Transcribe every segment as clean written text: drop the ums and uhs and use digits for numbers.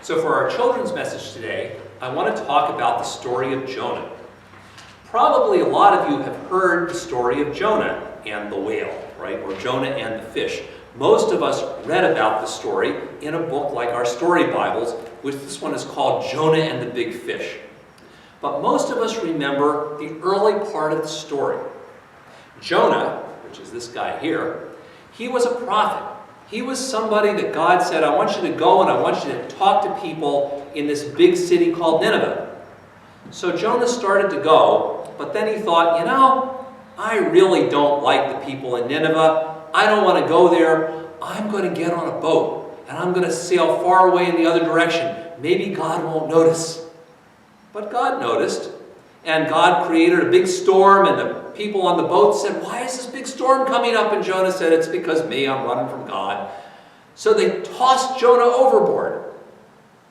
So for our children's message today, I want to talk about the story of Jonah. Probably a lot of you have heard the story of Jonah and the whale, right? Or Jonah and the fish. Most of us read about the story in a book like our story Bibles, which this one is called Jonah and the Big Fish. But most of us remember the early part of the story. Jonah, which is this guy here, he was a prophet. He was somebody that God said, I want you to go and I want you to talk to people in this big city called Nineveh. So Jonah started to go, but then he thought, I really don't like the people in Nineveh. I don't want to go there. I'm going to get on a boat and I'm going to sail far away in the other direction. Maybe God won't notice. But God noticed, and God created a big storm, and the people on the boat said, why is this big storm coming up? And Jonah said, it's because me, I'm running from God. So they tossed Jonah overboard.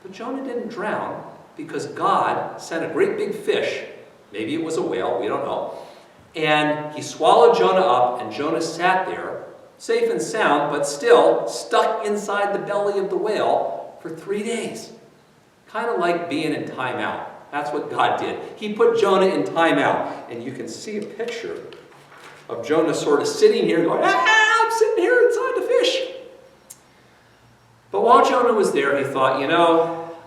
But Jonah didn't drown because God sent a great big fish, maybe it was a whale, we don't know, and he swallowed Jonah up, and Jonah sat there, safe and sound, but still stuck inside the belly of the whale for 3 days. Kind of like being in timeout. That's what God did. He put Jonah in timeout. And you can see a picture of Jonah sort of sitting here going, I'm sitting here inside the fish. But while Jonah was there, he thought,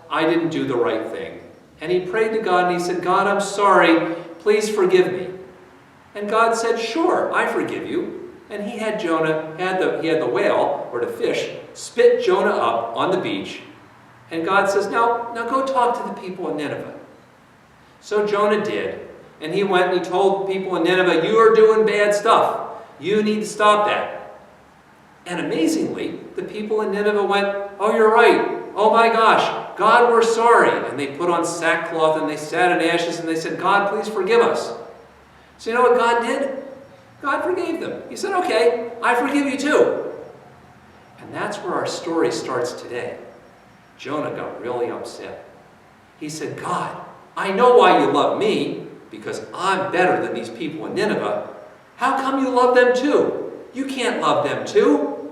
I didn't do the right thing. And he prayed to God and he said, God, I'm sorry. Please forgive me. And God said, sure, I forgive you. And he had the whale, or the fish, spit Jonah up on the beach. And God says, now go talk to the people in Nineveh. So Jonah did. And he went and he told the people in Nineveh, you are doing bad stuff. You need to stop that. And amazingly, the people in Nineveh went, oh, you're right. Oh my gosh, God, we're sorry. And they put on sackcloth and they sat in ashes and they said, God, please forgive us. So you know what God did? God forgave them. He said, okay, I forgive you too. And that's where our story starts today. Jonah got really upset. He said, God, I know why you love me, because I'm better than these people in Nineveh. How come you love them too? You can't love them too.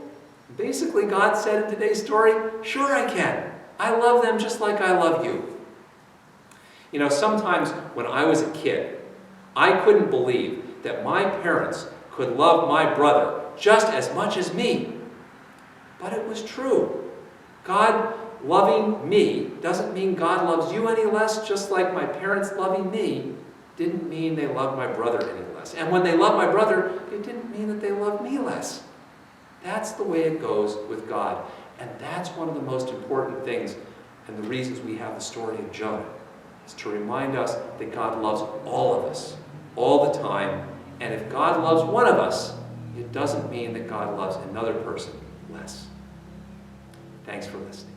Basically, God said in today's story, sure I can. I love them just like I love you. Sometimes when I was a kid, I couldn't believe that my parents could love my brother just as much as me. But it was true. God loving me doesn't mean God loves you any less, just like my parents loving me didn't mean they loved my brother any less. And when they loved my brother, it didn't mean that they loved me less. That's the way it goes with God. And that's one of the most important things and the reasons we have the story of Jonah, is to remind us that God loves all of us, all the time. And if God loves one of us, it doesn't mean that God loves another person less. Thanks for listening.